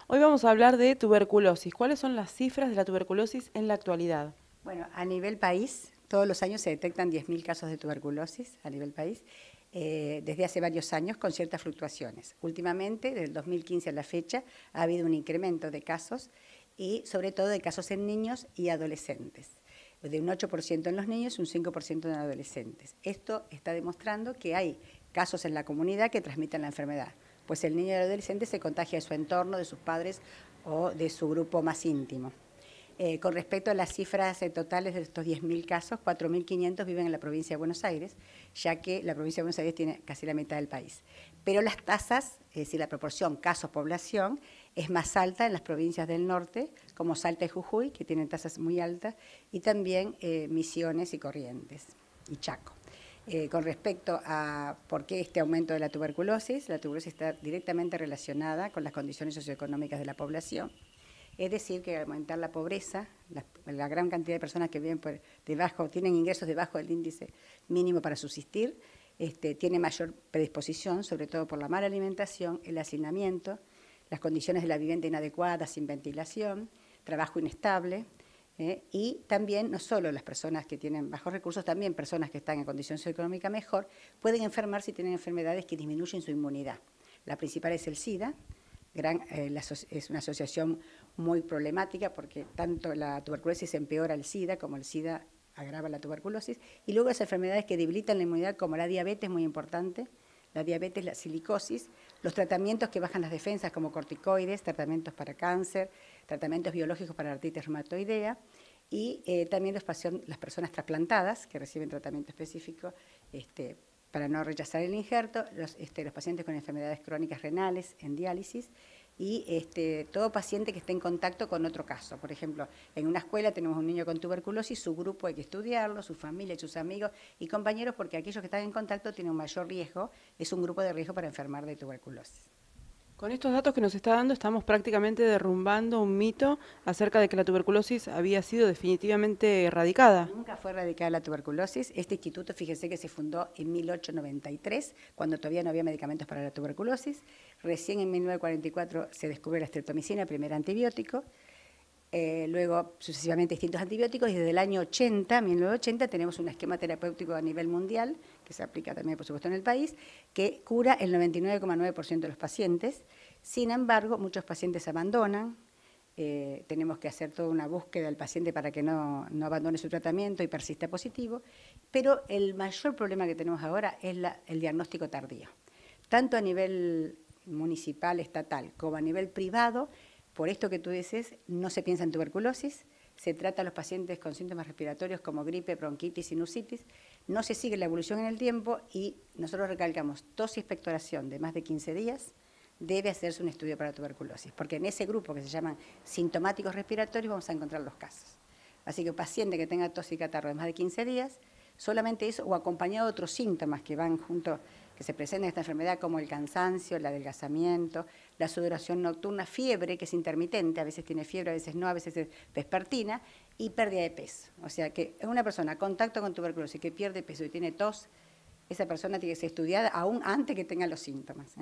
Hoy vamos a hablar de tuberculosis. ¿Cuáles son las cifras de la tuberculosis en la actualidad? Bueno, a nivel país, todos los años se detectan 10.000 casos de tuberculosis a nivel país, desde hace varios años con ciertas fluctuaciones. Últimamente, desde el 2015 a la fecha, ha habido un incremento de casos y sobre todo de casos en niños y adolescentes, de un 8% en los niños y un 5% en adolescentes. Esto está demostrando que hay casos en la comunidad que transmiten la enfermedad, pues el niño y el adolescente se contagia de su entorno, de sus padres o de su grupo más íntimo. Con respecto a las cifras totales de estos 10.000 casos, 4.500 viven en la provincia de Buenos Aires, ya que la provincia de Buenos Aires tiene casi la mitad del país. Pero las tasas, es decir, la proporción casos-población, es más alta en las provincias del norte, como Salta y Jujuy, que tienen tasas muy altas, y también Misiones y Corrientes, y Chaco. Con respecto a por qué este aumento de la tuberculosis está directamente relacionada con las condiciones socioeconómicas de la población. Es decir, que al aumentar la pobreza, la gran cantidad de personas que viven tienen ingresos debajo del índice mínimo para subsistir, tiene mayor predisposición, sobre todo por la mala alimentación, el hacinamiento, las condiciones de la vivienda inadecuadas, sin ventilación, trabajo inestable, y también no solo las personas que tienen bajos recursos, también personas que están en condición socioeconómica mejor, pueden enfermar si tienen enfermedades que disminuyen su inmunidad. La principal es el SIDA, es una asociación muy problemática porque tanto la tuberculosis empeora el SIDA como el SIDA agrava la tuberculosis, y luego las enfermedades que debilitan la inmunidad como la diabetes, muy importante, la diabetes, la silicosis, los tratamientos que bajan las defensas como corticoides, tratamientos para cáncer, tratamientos biológicos para artritis reumatoidea, y también las personas trasplantadas que reciben tratamiento específico para no rechazar el injerto, los pacientes con enfermedades crónicas renales en diálisis, y todo paciente que esté en contacto con otro caso. Por ejemplo, en una escuela tenemos un niño con tuberculosis, su grupo hay que estudiarlo, su familia, sus amigos y compañeros, porque aquellos que están en contacto tienen un mayor riesgo, es un grupo de riesgo para enfermar de tuberculosis. Con estos datos que nos está dando, estamos prácticamente derrumbando un mito acerca de que la tuberculosis había sido definitivamente erradicada. Nunca fue erradicada la tuberculosis. Este instituto, fíjense que se fundó en 1893, cuando todavía no había medicamentos para la tuberculosis. Recién en 1944 se descubrió la streptomicina, primer antibiótico. Luego sucesivamente distintos antibióticos, y desde el año 80, 1980, tenemos un esquema terapéutico a nivel mundial, que se aplica también, por supuesto, en el país, que cura el 99,9% de los pacientes. Sin embargo, muchos pacientes abandonan. Tenemos que hacer toda una búsqueda del paciente para que no abandone su tratamiento y persista positivo, pero el mayor problema que tenemos ahora es el diagnóstico tardío, tanto a nivel municipal, estatal, como a nivel privado. Por esto que tú dices, no se piensa en tuberculosis, se trata a los pacientes con síntomas respiratorios como gripe, bronquitis, sinusitis, no se sigue la evolución en el tiempo, y nosotros recalcamos tos y expectoración de más de 15 días, debe hacerse un estudio para tuberculosis, porque en ese grupo que se llaman sintomáticos respiratorios vamos a encontrar los casos. Así que un paciente que tenga tos y catarro de más de 15 días, solamente eso, o acompañado de otros síntomas que van junto, que se presentan en esta enfermedad, como el cansancio, el adelgazamiento, la sudoración nocturna, fiebre, que es intermitente, a veces tiene fiebre, a veces no, a veces es vespertina, y pérdida de peso. O sea que es una persona contacto con tuberculosis que pierde peso y tiene tos, esa persona tiene que ser estudiada aún antes que tenga los síntomas.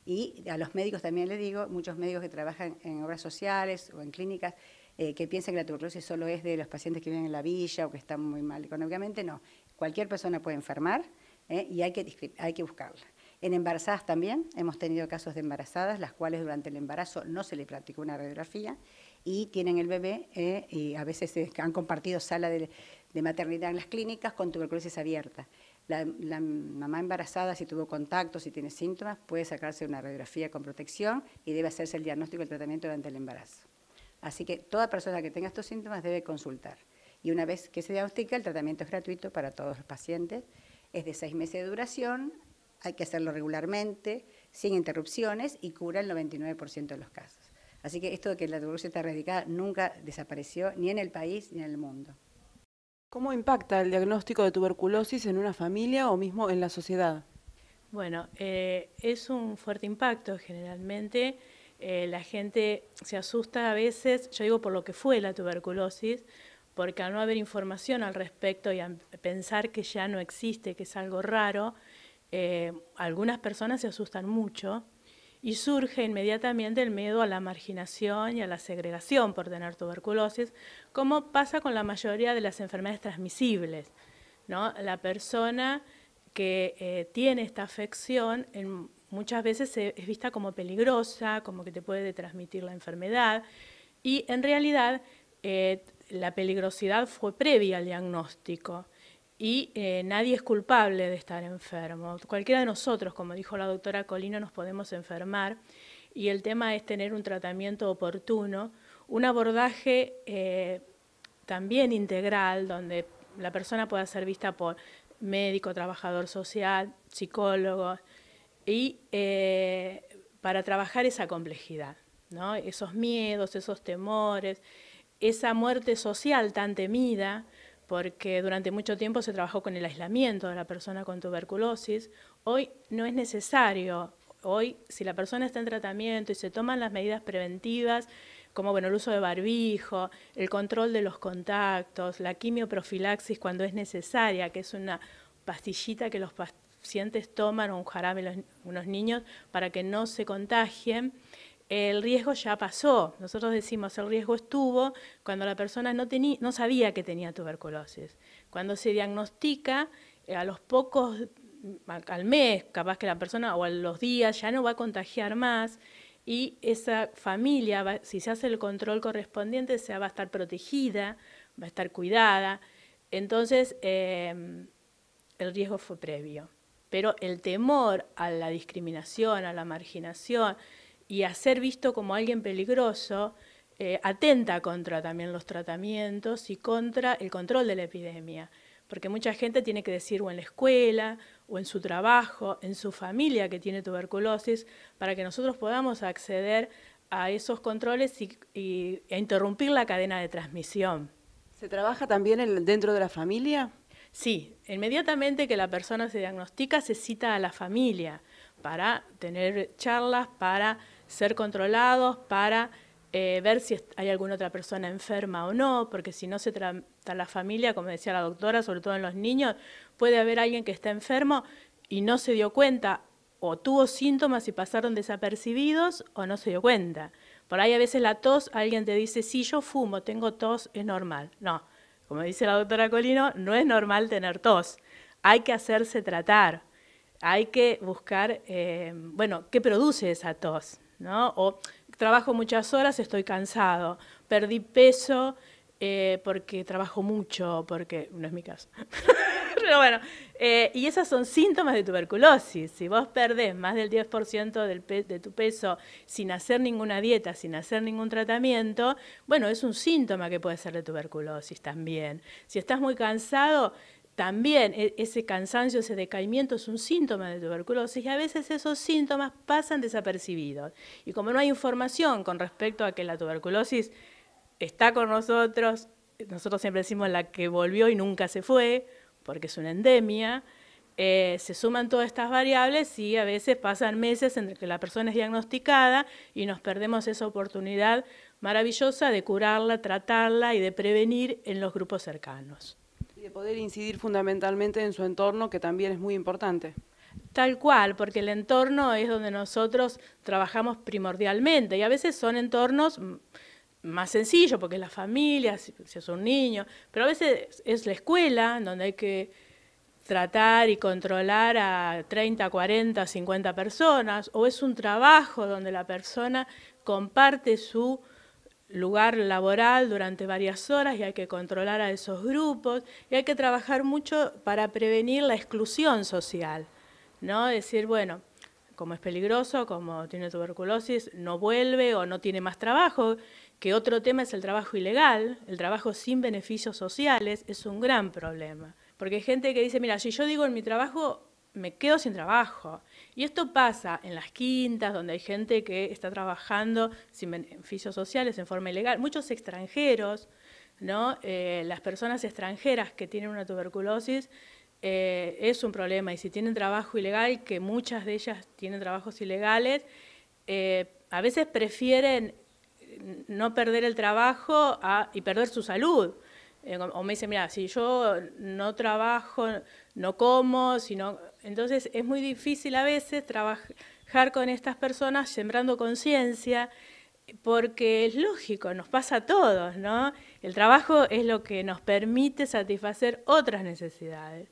Y a los médicos también les digo, muchos médicos que trabajan en obras sociales o en clínicas, que piensan que la tuberculosis solo es de los pacientes que viven en la villa o que están muy mal económicamente, no. Cualquier persona puede enfermar, y hay que buscarla. En embarazadas también, hemos tenido casos de embarazadas, las cuales durante el embarazo no se le practicó una radiografía y tienen el bebé, y a veces han compartido sala de maternidad en las clínicas con tuberculosis abierta. La mamá embarazada, si tuvo contacto, si tiene síntomas, puede sacarse una radiografía con protección y debe hacerse el diagnóstico y el tratamiento durante el embarazo. Así que toda persona que tenga estos síntomas debe consultar. Y una vez que se diagnostica, el tratamiento es gratuito para todos los pacientes. Es de 6 meses de duración, hay que hacerlo regularmente, sin interrupciones, y cura el 99% de los casos. Así que esto de que la tuberculosis está erradicada nunca desapareció, ni en el país ni en el mundo. ¿Cómo impacta el diagnóstico de tuberculosis en una familia o mismo en la sociedad? Bueno, es un fuerte impacto generalmente. La gente se asusta a veces, yo digo por lo que fue la tuberculosis, porque al no haber información al respecto y a pensar que ya no existe, que es algo raro, algunas personas se asustan mucho y surge inmediatamente el miedo a la marginación y a la segregación por tener tuberculosis, como pasa con la mayoría de las enfermedades transmisibles, ¿no? La persona que tiene esta afección muchas veces es vista como peligrosa, como que te puede transmitir la enfermedad, y en realidad la peligrosidad fue previa al diagnóstico y nadie es culpable de estar enfermo. Cualquiera de nosotros, como dijo la doctora Colino, nos podemos enfermar, y el tema es tener un tratamiento oportuno, un abordaje también integral, donde la persona pueda ser vista por médico, trabajador social, psicólogo, y para trabajar esa complejidad, ¿no? Esos miedos, esos temores, esa muerte social tan temida, porque durante mucho tiempo se trabajó con el aislamiento de la persona con tuberculosis. Hoy no es necesario. Hoy, si la persona está en tratamiento y se toman las medidas preventivas, como el uso de barbijo, el control de los contactos, la quimioprofilaxis cuando es necesaria, que es una pastillita que los pacientes toman, o un jarabe unos niños, para que no se contagien, el riesgo ya pasó. Nosotros decimos el riesgo estuvo cuando la persona no sabía que tenía tuberculosis. Cuando se diagnostica, a los pocos, al mes, capaz que la persona, o a los días, ya no va a contagiar más, y esa familia, si se hace el control correspondiente, va a estar protegida, va a estar cuidada. Entonces, el riesgo fue previo. Pero el temor a la discriminación, a la marginación y a ser visto como alguien peligroso, atenta contra también los tratamientos y contra el control de la epidemia. Porque mucha gente tiene que decir, o en la escuela, o en su trabajo, en su familia que tiene tuberculosis, para que nosotros podamos acceder a esos controles y interrumpir la cadena de transmisión. ¿Se trabaja también dentro de la familia? Sí, inmediatamente que la persona se diagnostica, se cita a la familia para tener charlas, para ser controlados, para ver si hay alguna otra persona enferma o no, porque si no se trata la familia, como decía la doctora, sobre todo en los niños, puede haber alguien que está enfermo y no se dio cuenta, o tuvo síntomas y pasaron desapercibidos, o no se dio cuenta. Por ahí a veces la tos, alguien te dice, sí, yo fumo, tengo tos, es normal. No, como dice la doctora Colino, no es normal tener tos. Hay que hacerse tratar, hay que buscar, qué produce esa tos, ¿no? O trabajo muchas horas, estoy cansado, perdí peso porque trabajo mucho, porque no es mi caso. Pero bueno, y esos son síntomas de tuberculosis. Si vos perdés más del 10% de tu peso sin hacer ninguna dieta, sin hacer ningún tratamiento, es un síntoma que puede ser de tuberculosis también. Si estás muy cansado, también ese cansancio, ese decaimiento es un síntoma de tuberculosis, y a veces esos síntomas pasan desapercibidos. Y como no hay información con respecto a que la tuberculosis está con nosotros siempre decimos la que volvió y nunca se fue, porque es una endemia, se suman todas estas variables y a veces pasan meses entre que la persona es diagnosticada y nos perdemos esa oportunidad maravillosa de curarla, tratarla y de prevenir en los grupos cercanos. Y de poder incidir fundamentalmente en su entorno, que también es muy importante. Tal cual, porque el entorno es donde nosotros trabajamos primordialmente, y a veces son entornos más sencillos, porque es la familia, si es un niño, pero a veces es la escuela, en donde hay que tratar y controlar a 30, 40, 50 personas, o es un trabajo donde la persona comparte su lugar laboral durante varias horas y hay que controlar a esos grupos, y hay que trabajar mucho para prevenir la exclusión social, ¿no? Decir, como es peligroso, como tiene tuberculosis, no vuelve o no tiene más trabajo, que otro tema es el trabajo ilegal, el trabajo sin beneficios sociales, es un gran problema. Porque hay gente que dice, mira, si yo digo en mi trabajo, me quedo sin trabajo. Y esto pasa en las quintas, donde hay gente que está trabajando sin beneficios sociales en forma ilegal. Muchos extranjeros, ¿no? Las personas extranjeras que tienen una tuberculosis es un problema. Y si tienen trabajo ilegal, que muchas de ellas tienen trabajos ilegales, a veces prefieren no perder el trabajo y perder su salud. O me dicen, mira, si yo no trabajo, no como, entonces es muy difícil a veces trabajar con estas personas sembrando conciencia, porque es lógico, nos pasa a todos, ¿no? El trabajo es lo que nos permite satisfacer otras necesidades.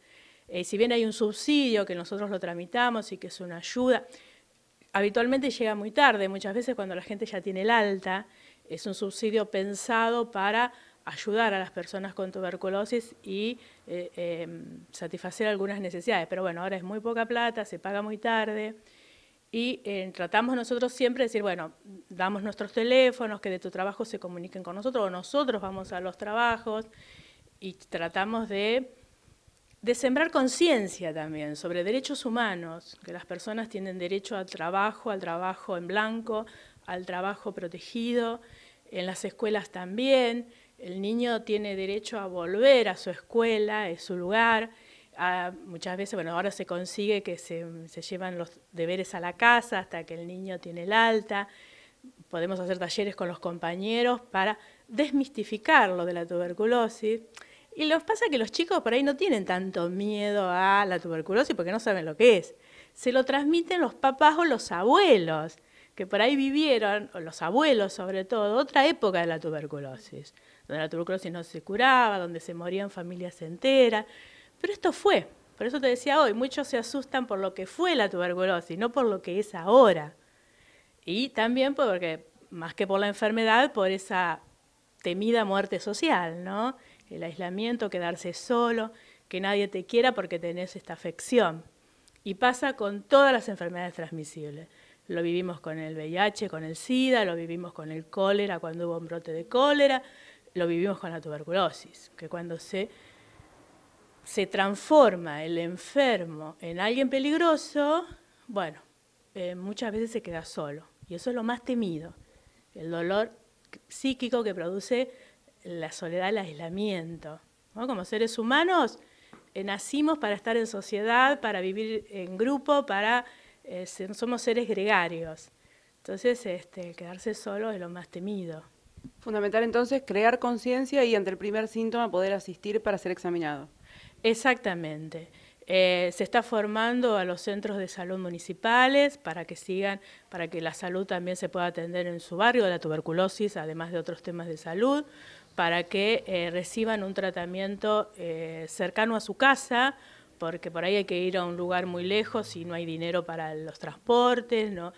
Si bien hay un subsidio que nosotros lo tramitamos y que es una ayuda, habitualmente llega muy tarde, muchas veces cuando la gente ya tiene el alta, es un subsidio pensado para ayudar a las personas con tuberculosis y satisfacer algunas necesidades. Pero bueno, ahora es muy poca plata, se paga muy tarde. Y tratamos nosotros siempre de decir, bueno, damos nuestros teléfonos, que de tu trabajo se comuniquen con nosotros, o nosotros vamos a los trabajos, y tratamos de sembrar conciencia también sobre derechos humanos, que las personas tienen derecho al trabajo en blanco, al trabajo protegido, en las escuelas también, el niño tiene derecho a volver a su escuela, es su lugar. Muchas veces, bueno, ahora se consigue que se llevan los deberes a la casa hasta que el niño tiene el alta. Podemos hacer talleres con los compañeros para desmistificar lo de la tuberculosis. Y lo que pasa es que los chicos por ahí no tienen tanto miedo a la tuberculosis porque no saben lo que es. Se lo transmiten los papás o los abuelos, que por ahí vivieron, o los abuelos sobre todo, otra época de la tuberculosis, donde la tuberculosis no se curaba, donde se morían familias enteras. Pero esto fue, por eso te decía hoy, muchos se asustan por lo que fue la tuberculosis, no por lo que es ahora. Y también porque, más que por la enfermedad, por esa temida muerte social, ¿no? El aislamiento, quedarse solo, que nadie te quiera porque tenés esta afección. Y pasa con todas las enfermedades transmisibles. Lo vivimos con el VIH, con el SIDA, lo vivimos con el cólera cuando hubo un brote de cólera, lo vivimos con la tuberculosis, que cuando se transforma el enfermo en alguien peligroso, bueno, muchas veces se queda solo. Y eso es lo más temido, el dolor psíquico que produce la soledad, el aislamiento, ¿no? Como seres humanos nacimos para estar en sociedad, para vivir en grupo, somos seres gregarios. Entonces, quedarse solo es lo más temido. Fundamental entonces crear conciencia y ante el primer síntoma poder asistir para ser examinado. Exactamente. Se está formando a los centros de salud municipales para que la salud también se pueda atender en su barrio, de la tuberculosis, además de otros temas de salud, para que reciban un tratamiento cercano a su casa, porque por ahí hay que ir a un lugar muy lejos y no hay dinero para los transportes, ¿no?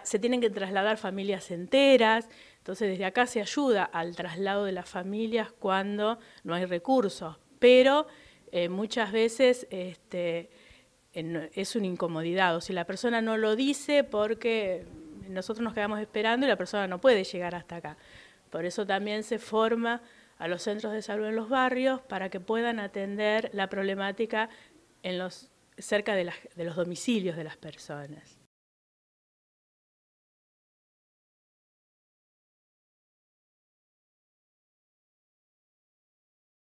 Se tienen que trasladar familias enteras, entonces desde acá se ayuda al traslado de las familias cuando no hay recursos, pero muchas veces es una incomodidad, o si la persona no lo dice porque nosotros nos quedamos esperando y la persona no puede llegar hasta acá. Por eso también se forma a los centros de salud en los barrios para que puedan atender la problemática cerca de los domicilios de las personas.